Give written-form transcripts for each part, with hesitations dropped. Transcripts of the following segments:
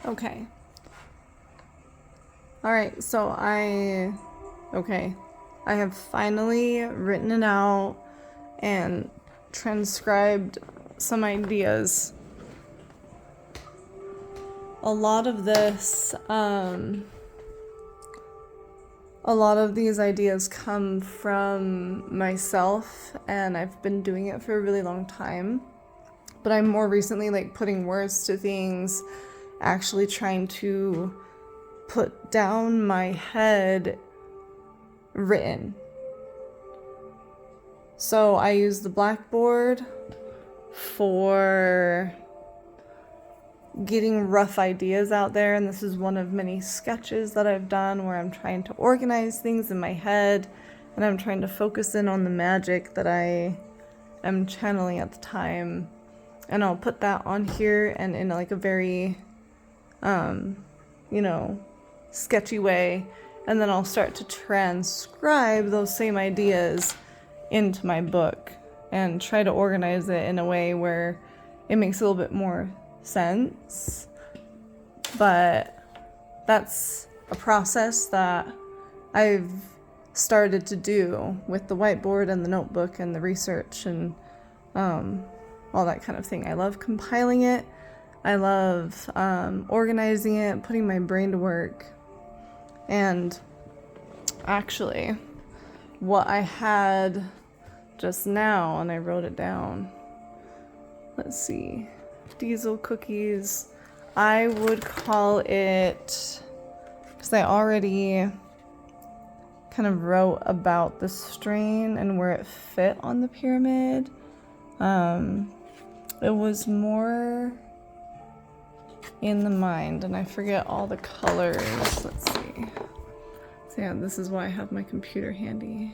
Okay. Alright, so I have finally written it out and transcribed some ideas. A lot of these ideas come from myself, and I've been doing it for a really long time. But I'm more recently putting words to things, actually trying to put down my head written. So I use the blackboard for getting rough ideas out there, and this is one of many sketches that I've done where I'm trying to organize things in my head, and I'm trying to focus in on the magic that I am channeling at the time. And I'll put that on here and in a very sketchy way, and then I'll start to transcribe those same ideas into my book and try to organize it in a way where it makes a little bit more sense. But that's a process that I've started to do with the whiteboard and the notebook and the research and all that kind of thing. I love compiling it. I love organizing it, putting my brain to work. And actually, what I had just now, and I wrote it down. Let's see. Diesel cookies. I would call it, because I already kind of wrote about the strain and where it fit on the pyramid. It was more in the mind, and I forget all the colors. Let's see. So yeah, this is why I have my computer handy.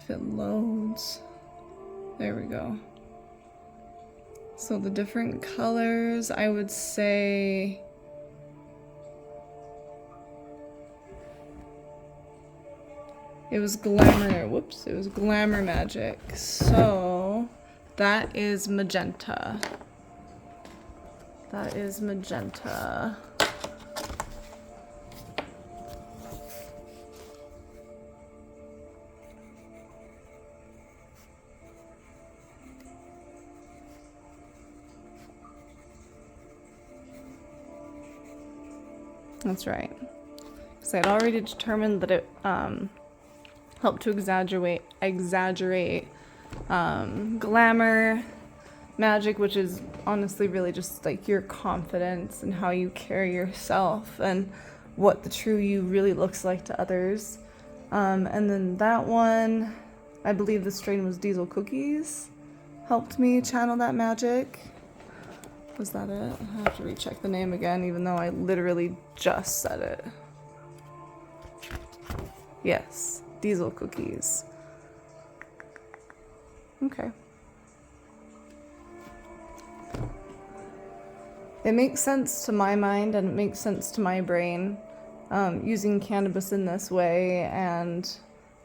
If it loads. There we go. So the different colors, I would say it was glamour magic. So that is magenta. That's right. Because I had already determined that it helped to exaggerate glamour magic, which is honestly really just your confidence and how you carry yourself and what the true you really looks like to others. And then that one, I believe the strain was Diesel Cookies, helped me channel that magic. Was that it? I have to recheck the name again, even though I literally just said it. Yes, Diesel Cookies. Okay. It makes sense to my mind, and it makes sense to my brain, using cannabis in this way and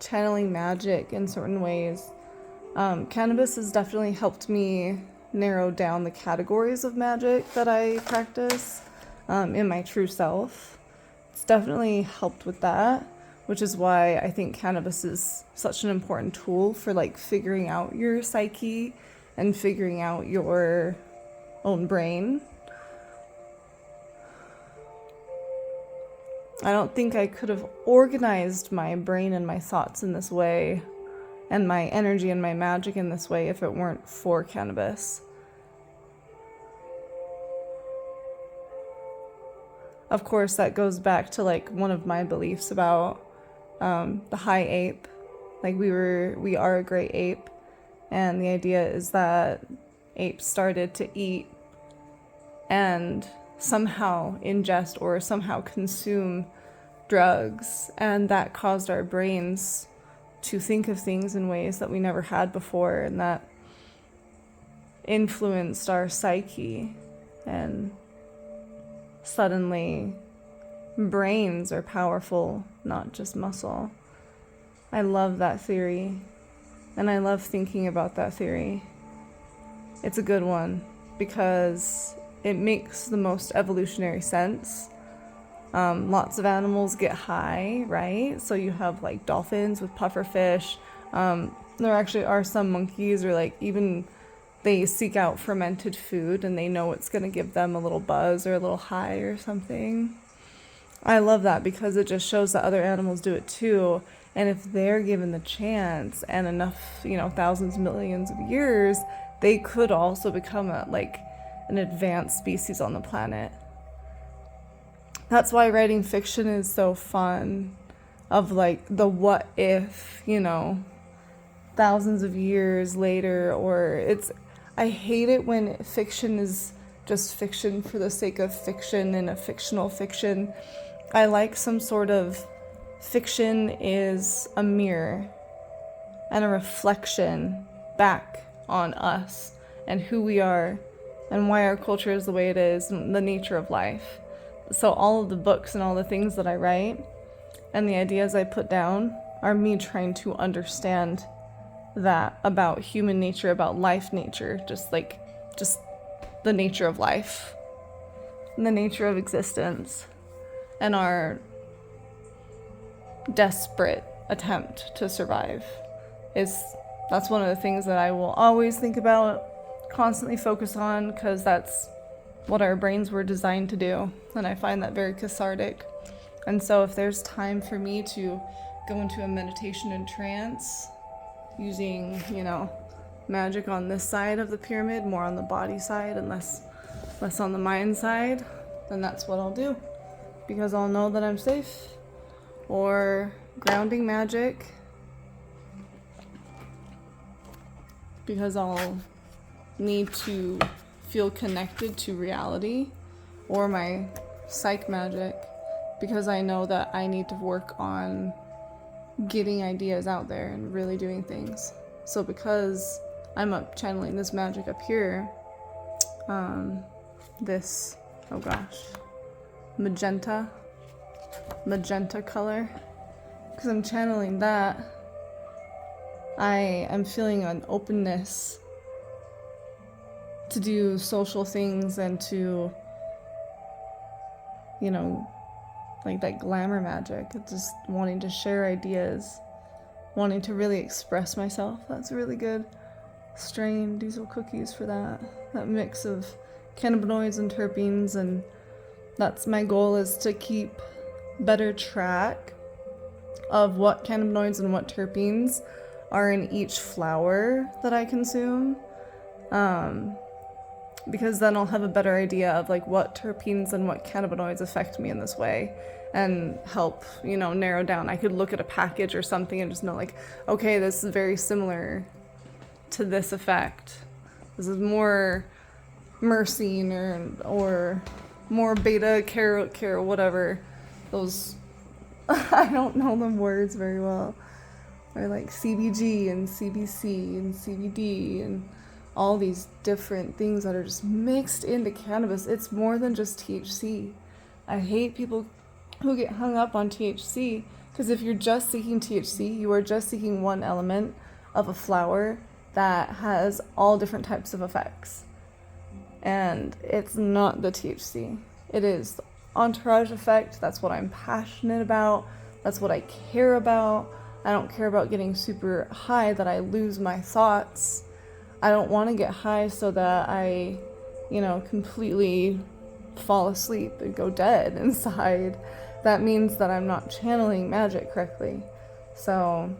channeling magic in certain ways. Cannabis has definitely helped me narrow down the categories of magic that I practice in my true self. It's definitely helped with that, which is why I think cannabis is such an important tool for figuring out your psyche and figuring out your own brain. I don't think I could have organized my brain and my thoughts in this way and my energy and my magic in this way if it weren't for cannabis. Of course, that goes back to one of my beliefs about the high ape. We are a great ape, and the idea is that apes started to eat and somehow ingest or somehow consume drugs, and that caused our brains to think of things in ways that we never had before, and that influenced our psyche, and suddenly brains are powerful, not just muscle. I love that theory, and I love thinking about that theory. It's a good one. because it makes the most evolutionary sense. Lots of animals get high, right? So you have like dolphins with pufferfish. There actually are some monkeys, or like even they seek out fermented food and they know it's going to give them a little buzz or a little high or something. I love that because it just shows that other animals do it too. And if they're given the chance and enough, thousands, millions of years, they could also become an advanced species on the planet. That's why writing fiction is so fun, of like the what if, thousands of years later, I hate it when fiction is just fiction for the sake of fiction and a fictional fiction. I like some sort of fiction is a mirror and a reflection back on us and who we are and why our culture is the way it is and the nature of life. So all of the books and all the things that I write and the ideas I put down are me trying to understand that about human nature, about life nature, just the nature of life and the nature of existence and our desperate attempt to survive. That's one of the things that I will always think about, constantly focus on, because that's what our brains were designed to do, and I find that very cathartic. And so if there's time for me to go into a meditation and trance using, magic on this side of the pyramid, more on the body side and less on the mind side, then that's what I'll do, because I'll know that I'm safe. Or grounding magic, because I'll need to feel connected to reality. Or my psych magic, because I know that I need to work on getting ideas out there and really doing things. So because I'm up channeling this magic up here, this, magenta color, because I'm channeling that, I am feeling an openness to do social things and to, like that glamour magic, just wanting to share ideas, wanting to really express myself. That's a really good strain, diesel cookies for that mix of cannabinoids and terpenes, and that's my goal, is to keep better track of what cannabinoids and what terpenes are in each flower that I consume, because then I'll have a better idea of like what terpenes and what cannabinoids affect me in this way, and help narrow down. I could look at a package or something and just know like, okay, this is very similar to this effect. This is more myrcene or more beta carotene, whatever those I don't know the words very well, or like CBG and CBC and CBD and all these different things that are just mixed into cannabis. It's more than just THC. I hate people who get hung up on THC, because if you're just seeking THC, you are just seeking one element of a flower that has all different types of effects. And it's not the THC. It is the entourage effect. That's what I'm passionate about. That's what I care about. I don't care about getting super high that I lose my thoughts. I don't want to get high so that I, completely fall asleep and go dead inside. That means that I'm not channeling magic correctly. So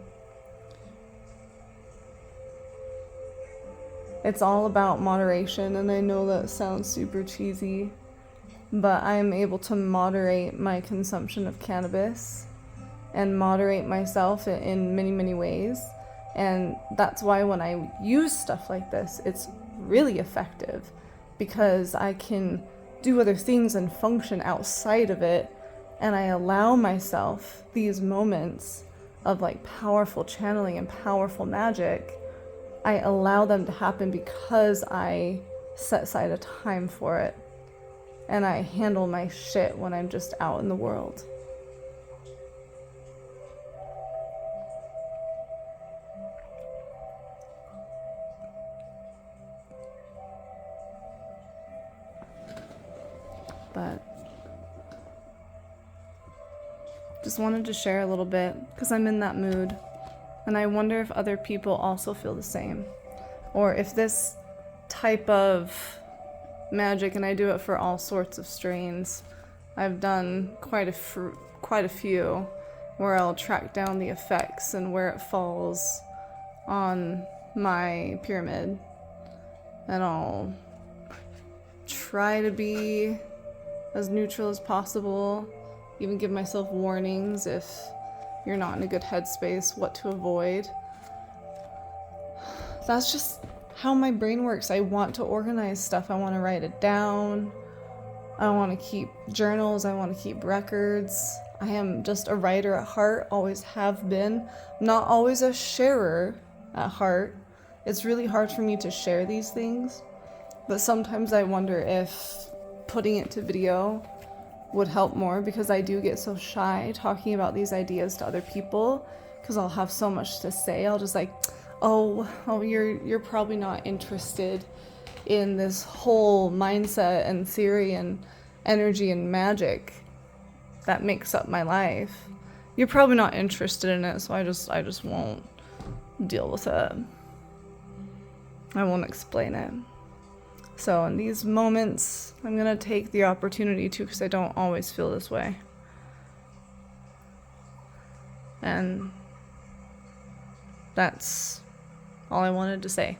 it's all about moderation, and I know that sounds super cheesy, but I'm able to moderate my consumption of cannabis and moderate myself in many, many ways. And that's why when I use stuff like this, it's really effective, because I can do other things and function outside of it, and I allow myself these moments of like powerful channeling and powerful magic. I allow them to happen because I set aside a time for it, and I handle my shit when I'm just out in the world. but just wanted to share a little bit because I'm in that mood, and I wonder if other people also feel the same, or if this type of magic, and I do it for all sorts of strains. I've done quite a few where I'll track down the effects and where it falls on my pyramid, and I'll try to be as neutral as possible, even give myself warnings if you're not in a good headspace, what to avoid. That's just how my brain works. I want to organize stuff. I want to write it down. I want to keep journals. I want to keep records. I am just a writer at heart, always have been. Not always a sharer at heart. It's really hard for me to share these things, but sometimes I wonder if putting it to video would help more, because I do get so shy talking about these ideas to other people because I'll have so much to say. I'll just like, oh, you're probably not interested in this whole mindset and theory and energy and magic that makes up my life. You're probably not interested in it, so I just won't deal with it. I won't explain it. So in these moments, I'm gonna take the opportunity to, because I don't always feel this way. And that's all I wanted to say.